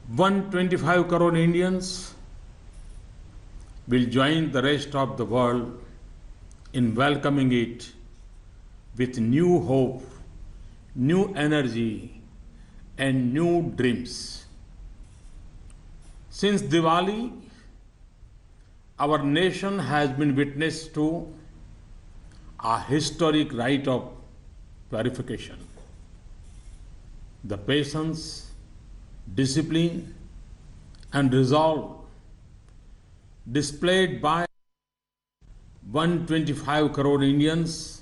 125 crore Indians will join the rest of the world in welcoming it with new hope, new energy, and new dreams. Since Diwali, our nation has been witness to a historic rite of purification. The patience, discipline, and resolve displayed by 125 crore Indians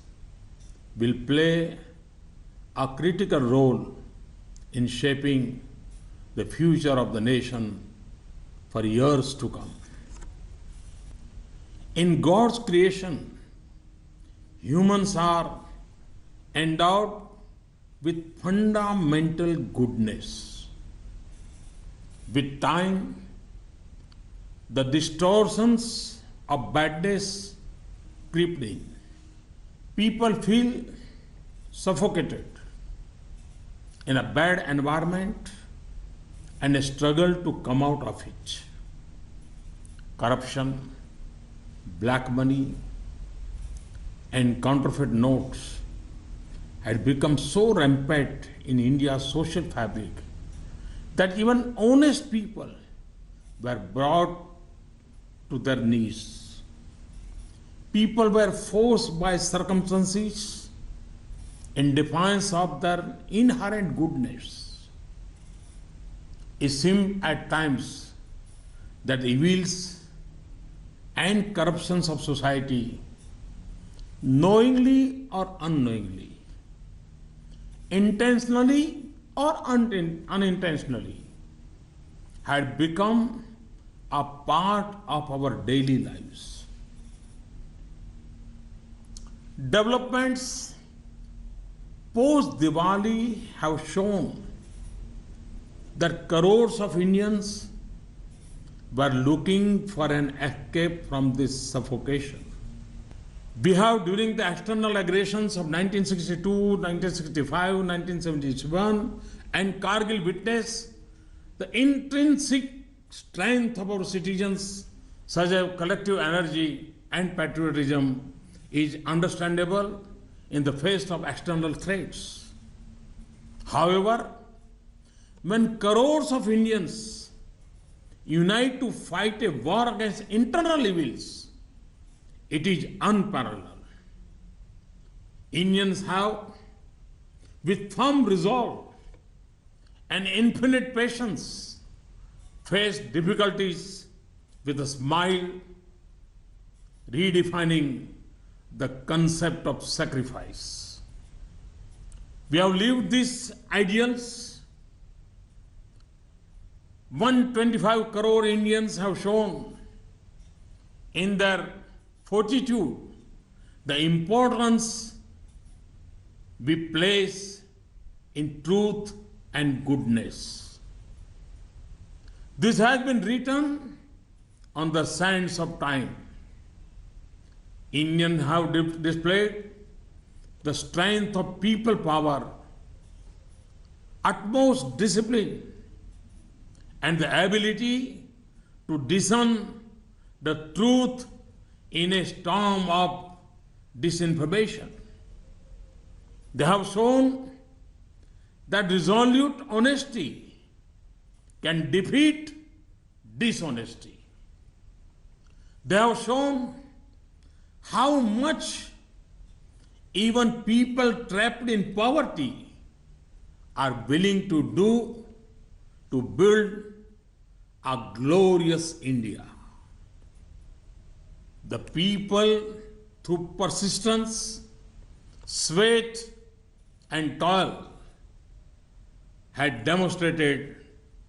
will play a critical role in shaping the future of the nation for years to come. In God's creation, humans are endowed with fundamental goodness. With time, the distortions of badness creep in. People feel suffocated in a bad environment and struggle to come out of it. Corruption, black money, and counterfeit notes had become so rampant in India's social fabric that even honest people were brought to their knees. People were forced by circumstances in defiance of their inherent goodness. It seemed at times that the evils and corruptions of society, knowingly or unknowingly, intentionally or unintentionally, had become a part of our daily lives. Developments post Diwali have shown that crores of Indians were looking for an escape from this suffocation. We have, during the external aggressions of 1962, 1965, 1971, and Kargil, witnessed the intrinsic strength of our citizens, such as collective energy and patriotism, is understandable in the face of external threats. However, when crores of Indians unite to fight a war against internal evils, it is unparalleled. Indians have, with firm resolve and infinite patience, faced difficulties with a smile, redefining the concept of sacrifice. We have lived these ideals. 125 crore Indians have shown in their fortitude the importance we place in truth and goodness. This has been written on the sands of time. Indians have displayed the strength of people power, utmost discipline, and the ability to discern the truth in a storm of disinformation. They have shown that resolute honesty can defeat dishonesty. They have shown how much even people trapped in poverty are willing to do to build a glorious India. The people, through persistence, sweat, and toil, had demonstrated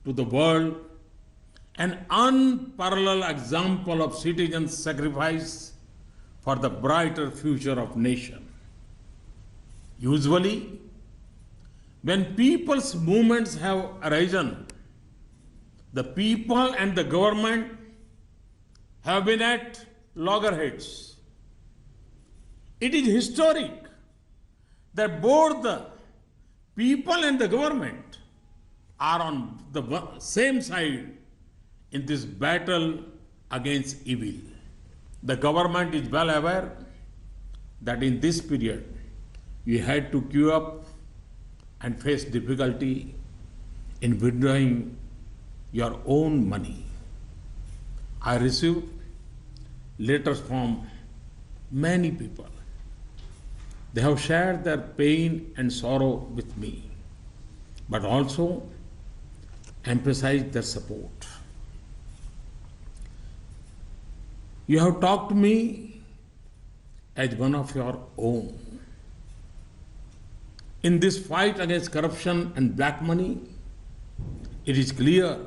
to the world an unparalleled example of citizen sacrifice for the brighter future of nation. Usually, when people's movements have arisen, the people and the government have been at loggerheads. It is historic that both the people and the government are on the same side in this battle against evil. The government is well aware that in this period you had to queue up and face difficulty in withdrawing your own money. I received letters from many people. They have shared their pain and sorrow with me, but also emphasized their support. You have talked to me as one of your own. In this fight against corruption and black money, it is clear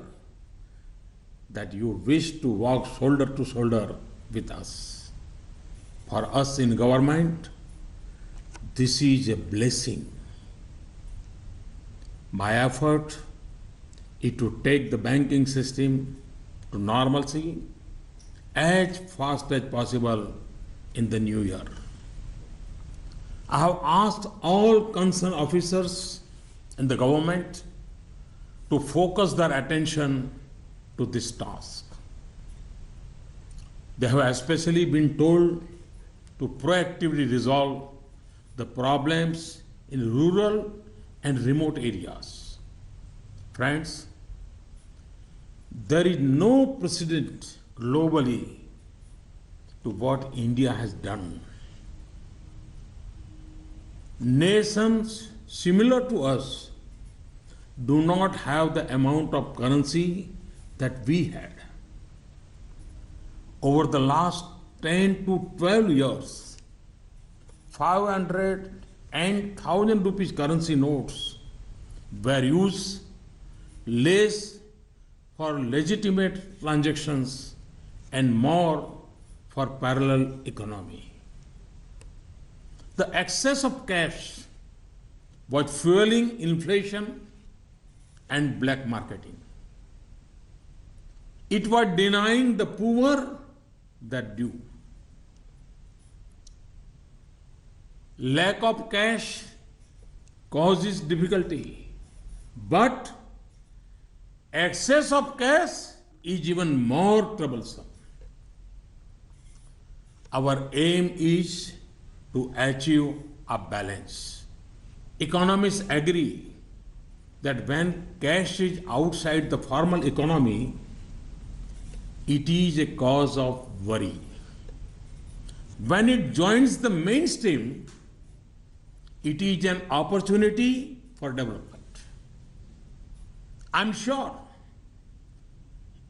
that you wish to walk shoulder to shoulder with us. For us in government, this is a blessing. My effort is to take the banking system to normalcy as fast as possible in the new year. I have asked all concerned officers in the government to focus their attention to this task. They have especially been told to proactively resolve the problems in rural and remote areas. Friends, there is no precedent globally to what India has done. Nations similar to us do not have the amount of currency that we had. Over the last 10 to 12 years, 500 and 1000 rupees currency notes were used less for legitimate transactions and more for parallel economy. The excess of cash was fueling inflation and black marketing. It was denying the poor their due. Lack of cash causes difficulty, but excess of cash is even more troublesome. Our aim is to achieve a balance. Economists agree that when cash is outside the formal economy, it is a cause of worry. When it joins the mainstream, it is an opportunity for development. I'm sure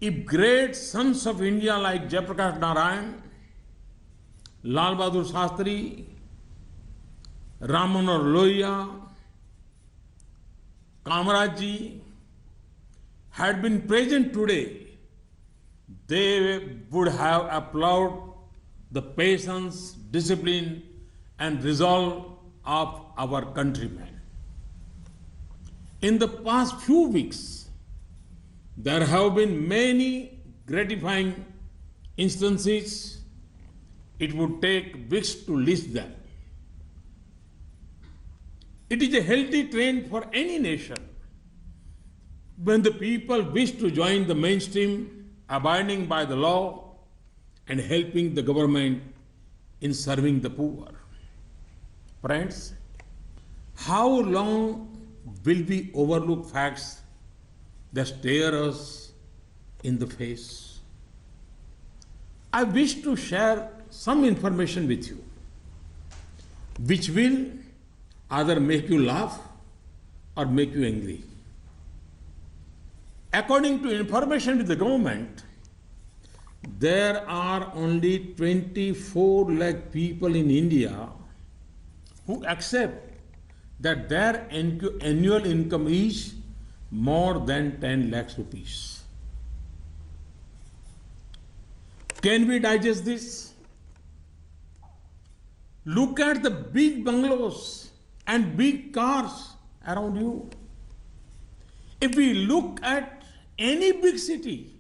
if great sons of India like Jayaprakash Narayan, Lal Bahadur Shastri, Ram Manohar Lohia, Kamaraj ji had been present today, they would have applauded the patience, discipline, and resolve of our countrymen. In the past few weeks, there have been many gratifying instances. It would take weeks to list them. It is a healthy trend for any nation when the people wish to join the mainstream, abiding by the law and helping the government in serving the poor. Friends, how long will we overlook facts that stare us in the face? I wish to share some information with you which will either make you laugh or make you angry. According to information with the government, there are only 24 lakh people in India who accept that their annual income is more than 10 lakhs rupees. Can we digest this? Look at the big bungalows and big cars around you. If we look at any big city,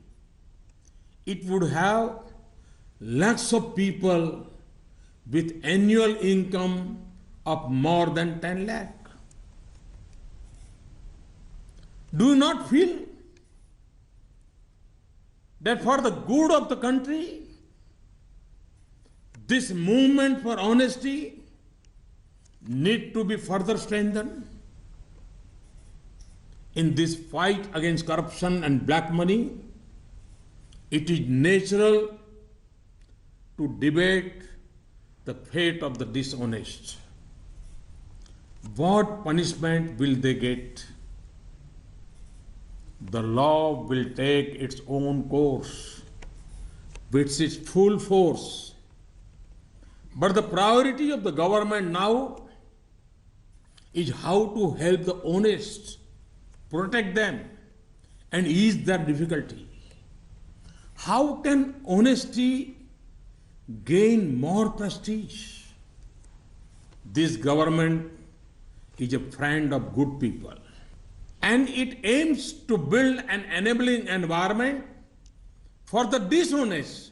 it would have lakhs of people with annual income of more than 10 lakh. Do you not feel that for the good of the country, this movement for honesty need to be further strengthened? In this fight against corruption and black money, it is natural to debate the fate of the dishonest. What punishment will they get? The law will take its own course with its full force. But the priority of the government now is how to help the honest, protect them, and ease their difficulty. How can honesty gain more prestige? This government is a friend of good people, and it aims to build an enabling environment for the dishonest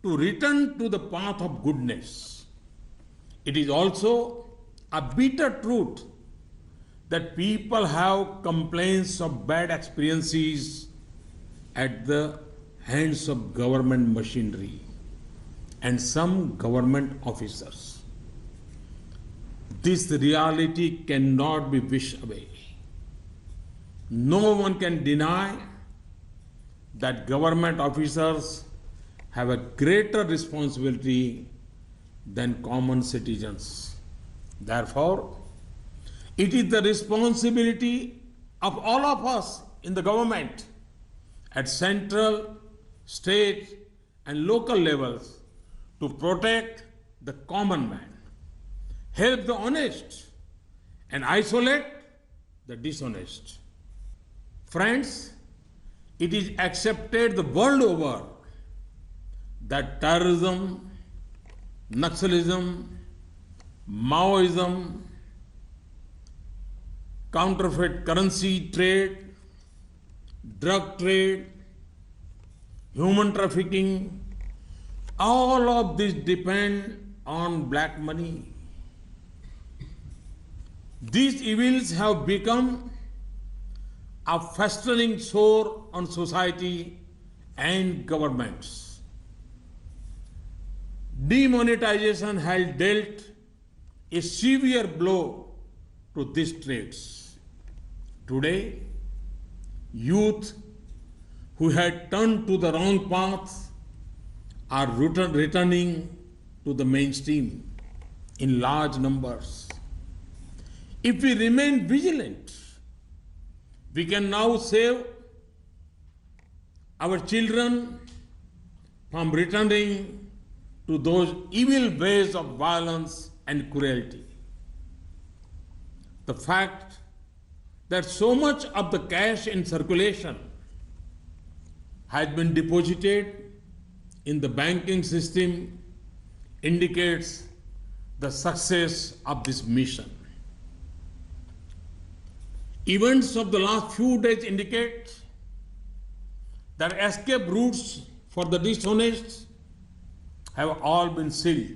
to return to the path of goodness. It is also a bitter truth that people have complaints of bad experiences at the hands of government machinery and some government officers. This reality cannot be wished away. No one can deny that government officers have a greater responsibility than common citizens. Therefore, it is the responsibility of all of us in the government at central, state, and local levels to protect the common man, help the honest, and isolate the dishonest. Friends, it is accepted the world over that terrorism, Naxalism, Maoism, counterfeit currency trade, drug trade, human trafficking, all of this depend on black money. These evils have become a festering sore on society and governments. Demonetization has dealt a severe blow to these trades. Today, youth who had turned to the wrong path are returning to the mainstream in large numbers. If we remain vigilant, we can now save our children from returning to those evil ways of violence and cruelty. The fact that so much of the cash in circulation has been deposited in the banking system indicates the success of this mission. Events of the last few days indicate that escape routes for the dishonest have all been sealed.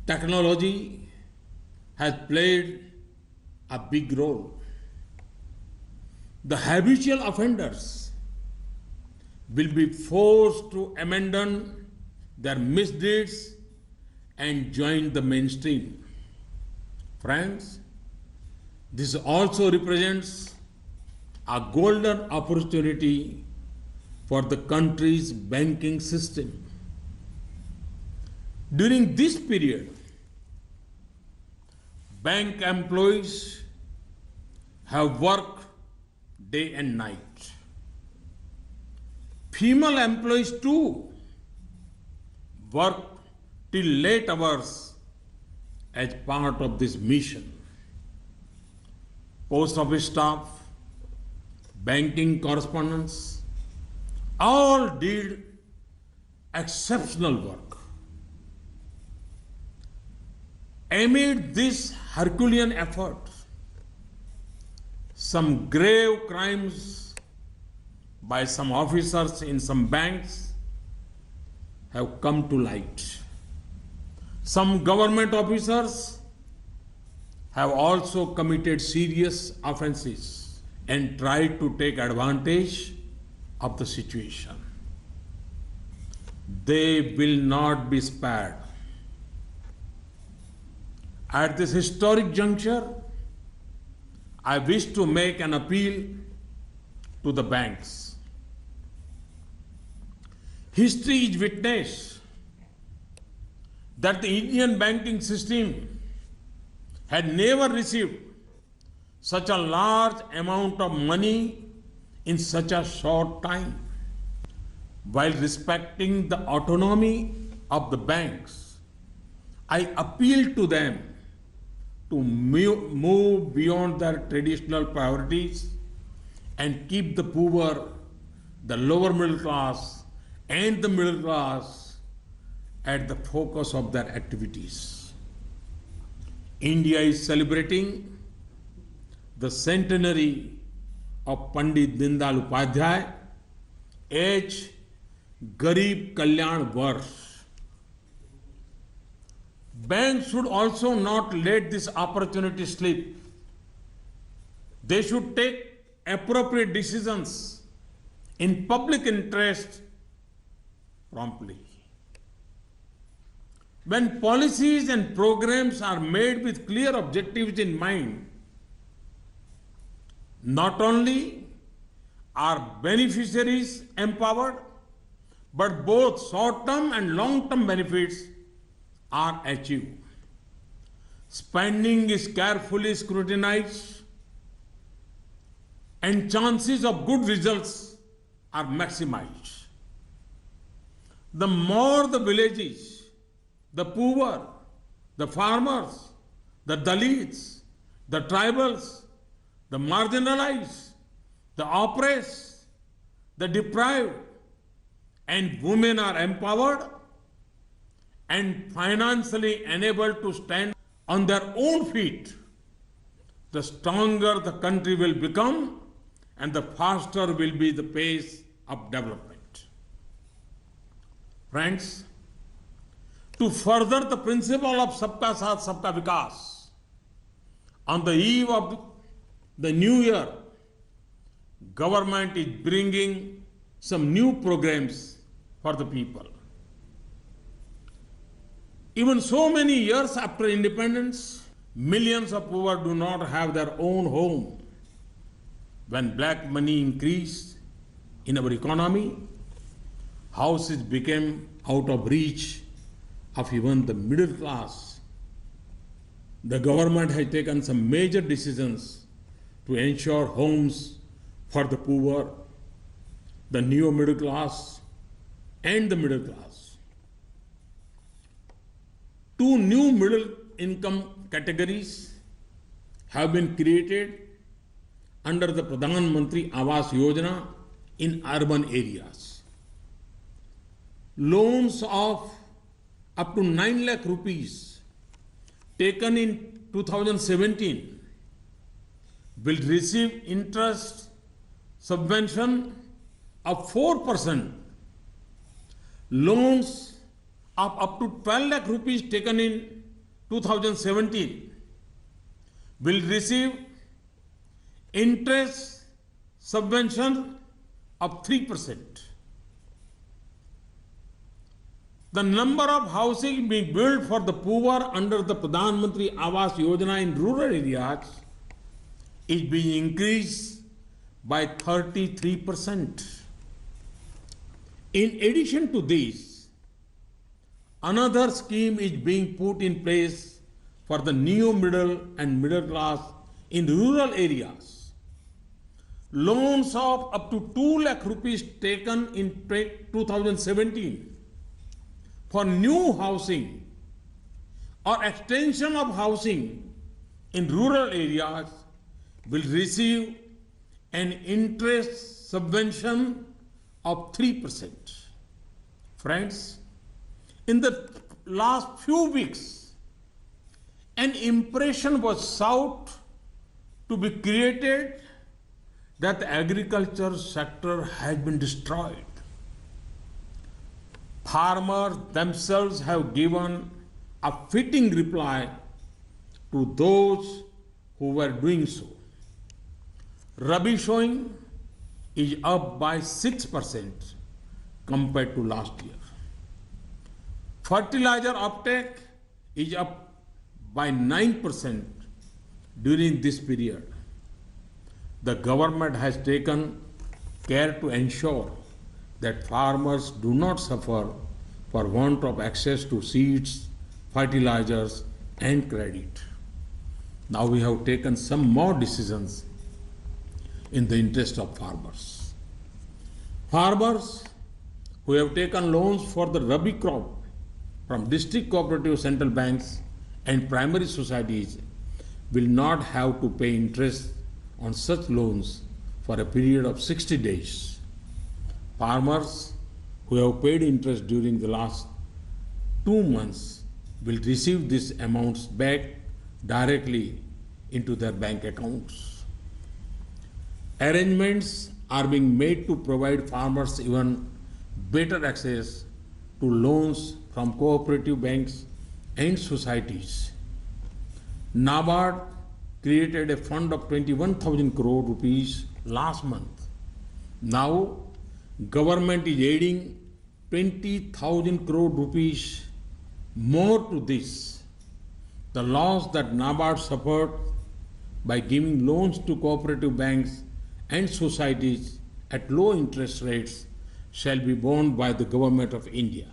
Technology has played a big role. The habitual offenders will be forced to abandon their misdeeds and join the mainstream. Friends, this also represents a golden opportunity for the country's banking system. During this period, bank employees have worked day and night. Female employees too work till late hours as part of this mission. Post office staff, banking correspondents, all did exceptional work. Amid this Herculean effort, some grave crimes by some officers in some banks have come to light. Some government officers have also committed serious offenses. and tried to take advantage of the situation. They will not be spared. At this historic juncture, I wish to make an appeal to the banks. History is witness that the Indian banking system had never received such a large amount of money in such a short time. While respecting the autonomy of the banks, I appeal to them to move beyond their traditional priorities and keep the poor, the lower middle class, and the middle class at the focus of their activities. India is celebrating the centenary of Pandit Dindal Upadhyay as Garib Kalyan Varsh. Banks should also not let this opportunity slip. They should take appropriate decisions in public interest promptly. When policies and programs are made with clear objectives in mind, not only are beneficiaries empowered, but both short-term and long-term benefits are achieved. Spending is carefully scrutinized and chances of good results are maximized. The more the villages, the poor, the farmers, the Dalits, the tribals, the marginalized, the oppressed, the deprived, and women are empowered and financially enabled to stand on their own feet, the stronger the country will become and the faster will be the pace of development. Friends, to further the principle of Sabka Saath, Sabka Vikas, on the eve of the new year, government is bringing some new programs for the people. Even so many years after independence, millions of poor do not have their own home. When black money increased in our economy, houses became out of reach of even the middle class. The government has taken some major decisions to ensure homes for the poor, the neo middle class, and the middle class. Two new middle income categories have been created under the Pradhan Mantri Awas Yojana in urban areas. Loans of up to 9 lakh rupees taken in 2017 will receive interest subvention of 4%. Loans of up to 12 lakh rupees taken in 2017 will receive interest subvention of 3%. The number of housing being built for the poor under the Pradhan Mantri Awas Yojana in rural areas is being increased by 33%. In addition to this, another scheme is being put in place for the neo middle and middle class in rural areas. Loans of up to 2 lakh rupees taken in 2017 for new housing or extension of housing in rural areas will receive an interest subvention of 3%. Friends, in the last few weeks, an impression was sought to be created that the agriculture sector has been destroyed. Farmers themselves have given a fitting reply to those who were doing so. Rabi sowing is up by 6% compared to last year. Fertilizer uptake is up by 9% during this period. The government has taken care to ensure that farmers do not suffer for want of access to seeds, fertilizers, and credit. Now we have taken some more decisions in the interest of farmers. Farmers who have taken loans for the Rabi crop from district cooperative central banks and primary societies will not have to pay interest on such loans for a period of 60 days. Farmers who have paid interest during the last 2 months will receive these amounts back directly into their bank accounts. Arrangements are being made to provide farmers even better access to loans from cooperative banks and societies. NABARD created a fund of 21,000 crore rupees last month. Now, government is adding 20,000 crore rupees more to this. The loss that NABARD suffered by giving loans to cooperative banks and societies at low interest rates shall be borne by the government of India.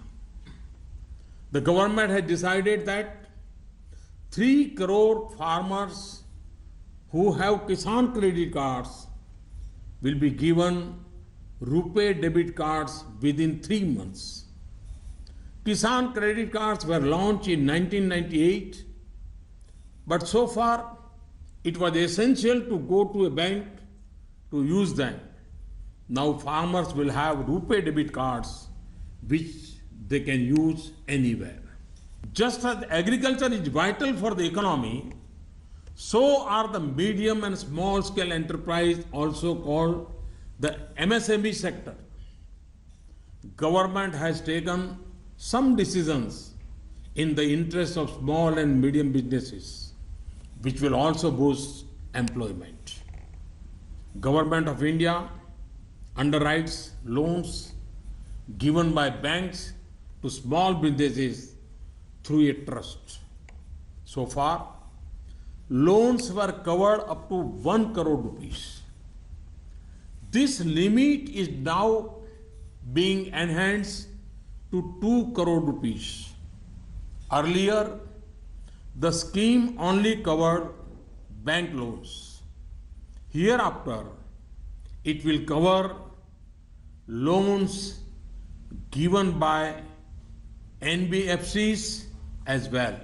The government has decided that 3 crore farmers who have Kisan credit cards will be given RuPay debit cards within 3 months. Kisan credit cards were launched in 1998, but so far it was essential to go to a bank to use them. Now farmers will have RuPay debit cards which they can use anywhere. Just as agriculture is vital for the economy, so are the medium and small scale enterprise, also called the MSME sector. Government has taken some decisions in the interest of small and medium businesses, which will also boost employment. Government of India underwrites loans given by banks to small businesses through a trust. So far, loans were covered up to 1 crore rupees. This limit is now being enhanced to 2 crore rupees. Earlier, the scheme only covered bank loans. Hereafter, it will cover loans given by NBFCs as well.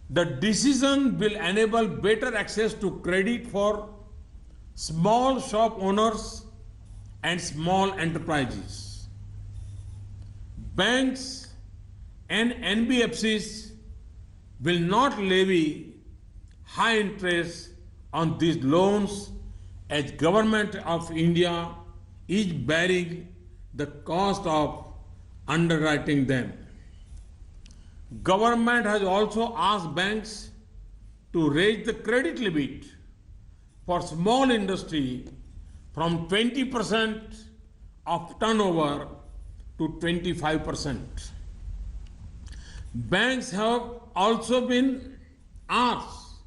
The decision will enable better access to credit for small shop owners and small enterprises. Banks and NBFCs will not levy high interest on these loans as Government of India is bearing the cost of underwriting them. Government has also asked banks to raise the credit limit for small industry from 20% of turnover to 25%. Banks have also been asked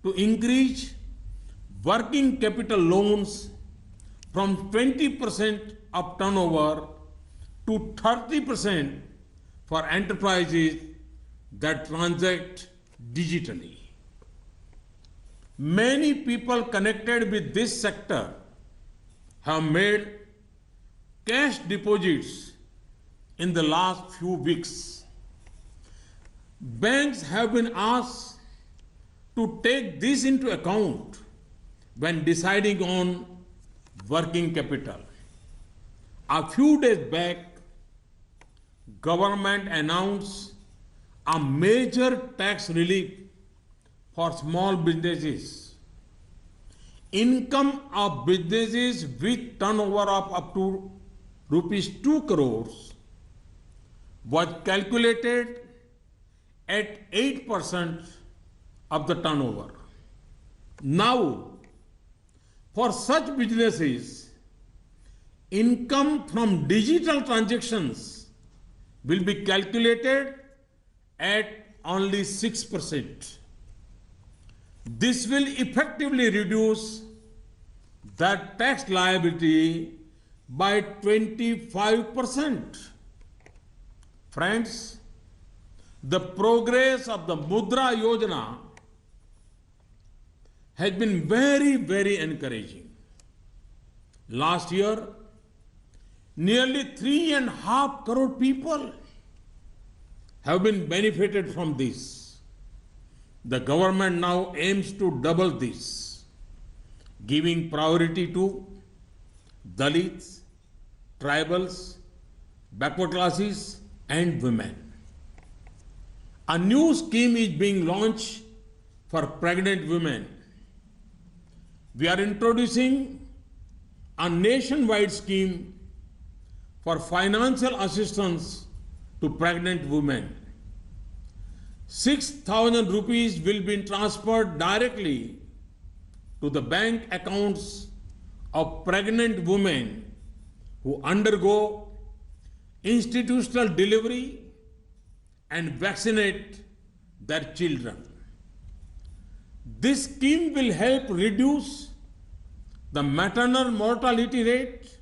to increase working capital loans from 20% of turnover to 30% for enterprises that transact digitally. Many people connected with this sector have made cash deposits in the last few weeks. Banks have been asked to take this into account when deciding on working capital. A few days back, government announced a major tax relief for small businesses. Income of businesses with turnover of up to rupees 2 crores was calculated at 8% of the turnover. Now, For such businesses, income from digital transactions will be calculated at only 6%. This will effectively reduce the tax liability by 25%. Friends, the progress of the Mudra Yojana has been very, very encouraging. Last year, nearly 3.5 crore people have been benefited from this. The government now aims to double this, giving priority to Dalits, tribals, backward classes, and women. A new scheme is being launched for pregnant women. We are introducing a nationwide scheme for financial assistance to pregnant women. 6,000 rupees will be transferred directly to the bank accounts of pregnant women who undergo institutional delivery and vaccinate their children. This scheme will help reduce the maternal mortality rate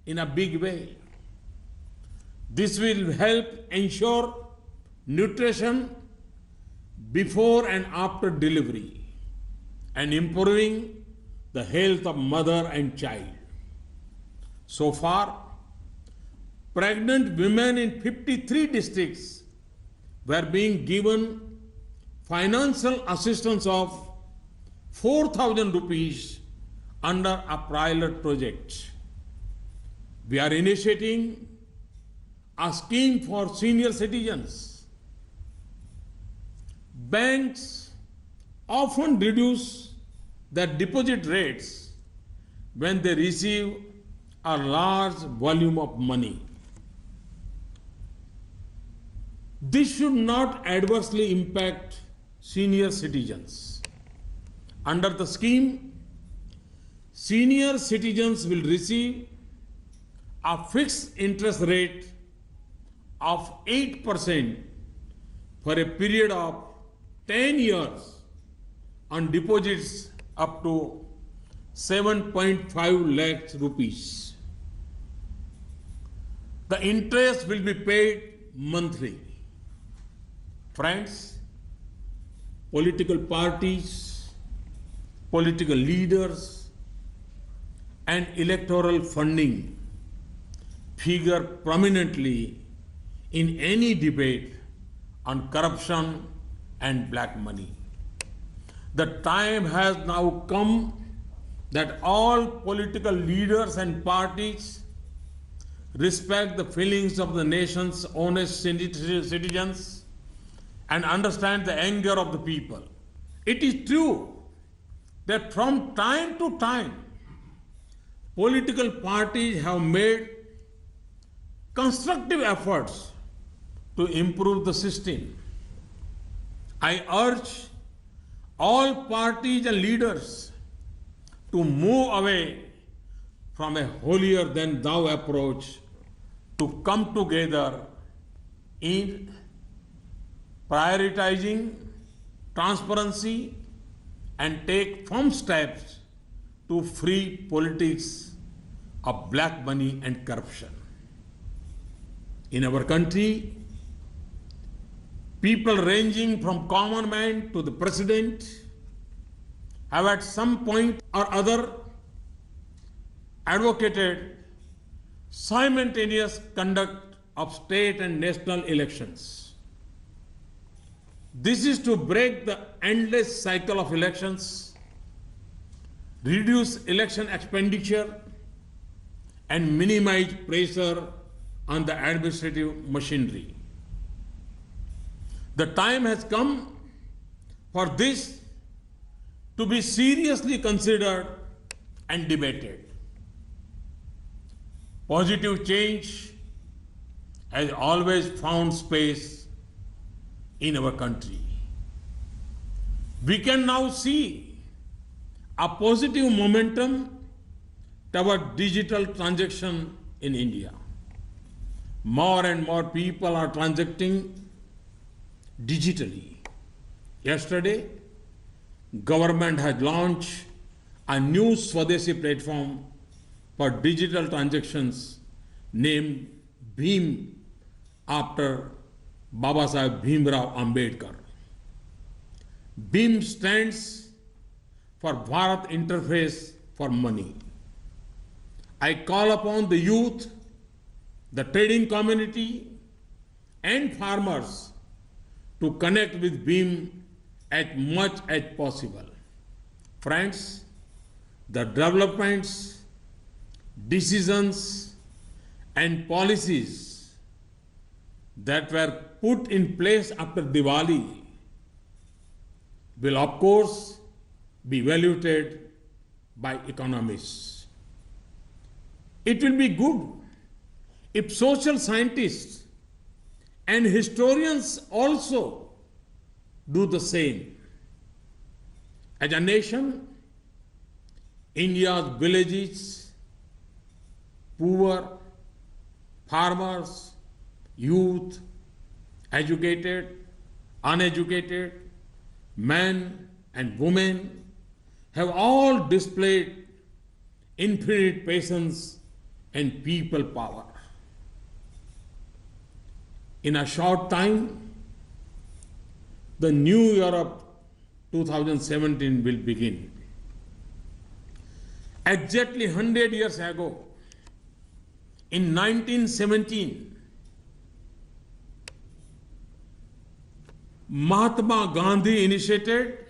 in a big way. This will help ensure nutrition before and after delivery and improving the health of mother and child. So far, pregnant women in 53 districts were being given financial assistance of 4,000 rupees under a pilot project. We are initiating a scheme for senior citizens. Banks often reduce their deposit rates when they receive a large volume of money. This should not adversely impact senior citizens. Under the scheme, senior citizens will receive a fixed interest rate of 8% for a period of 10 years on deposits up to 7.5 lakhs rupees. The interest will be paid monthly. Friends, political parties, political leaders, and electoral funding figure prominently in any debate on corruption and black money. The time has now come that all political leaders and parties respect the feelings of the nation's honest citizens and understand the anger of the people. It is true that from time to time, political parties have made constructive efforts to improve the system. I urge all parties and leaders to move away from a holier than thou approach to come together in prioritizing transparency and take firm steps to free politics of black money and corruption. In our country, people ranging from common man to the president have at some point or other advocated simultaneous conduct of state and national elections. This is to break the endless cycle of elections, reduce election expenditure, and minimize pressure on the administrative machinery. The time has come for this to be seriously considered and debated. Positive change has always found space in our country. We can now see a positive momentum toward digital transaction in India. More and more people are transacting digitally. Yesterday, government has launched a new Swadeshi platform for digital transactions named Bhim after Baba Sahib Bhimrao Ambedkar. Bhim stands for Bharat Interface for Money. I call upon the youth, the trading community, and farmers to connect with Bhim as much as possible. Friends, the developments, decisions, and policies that were put in place after Diwali will, of course, be evaluated by economists. It will be good if social scientists and historians also do the same. As a nation, India's villages, poor, farmers, youth, educated, uneducated, men and women have all displayed infinite patience and people power. In a short time, the new year of 2017 will begin. Exactly 100 years ago, in 1917, Mahatma Gandhi initiated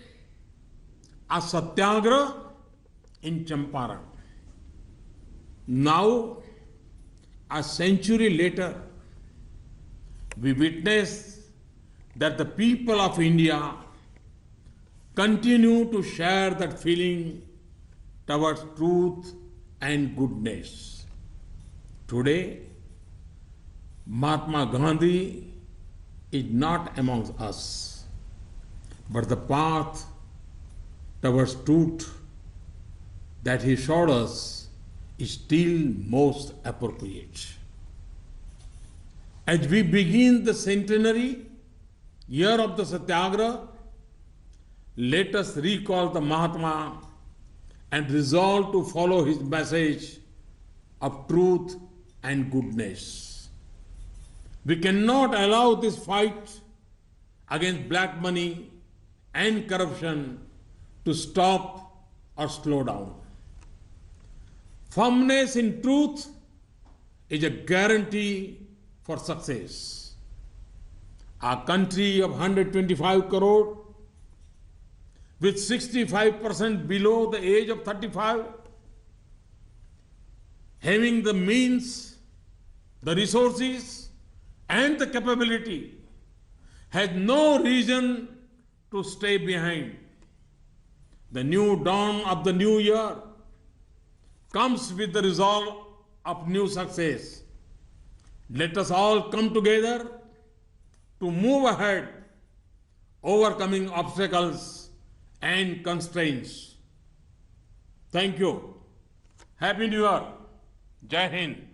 a satyagraha in Champaran. Now, a century later, we witness that the people of India continue to share that feeling towards truth and goodness. Today, Mahatma Gandhi is not amongst us, but the path towards truth that he showed us is still most appropriate. As we begin the centenary year of the Satyagraha, let us recall the Mahatma and resolve to follow his message of truth and goodness. We cannot allow this fight against black money and corruption to stop or slow down. Firmness in truth is a guarantee for success. Our country of 125 crore, with 65% below the age of 35, having the means, the resources, and the capability, has no reason to stay behind. The new dawn of the new year comes with the resolve of new success. Let us all come together to move ahead, overcoming obstacles and constraints. Thank you. Happy New Year. Jai Hind.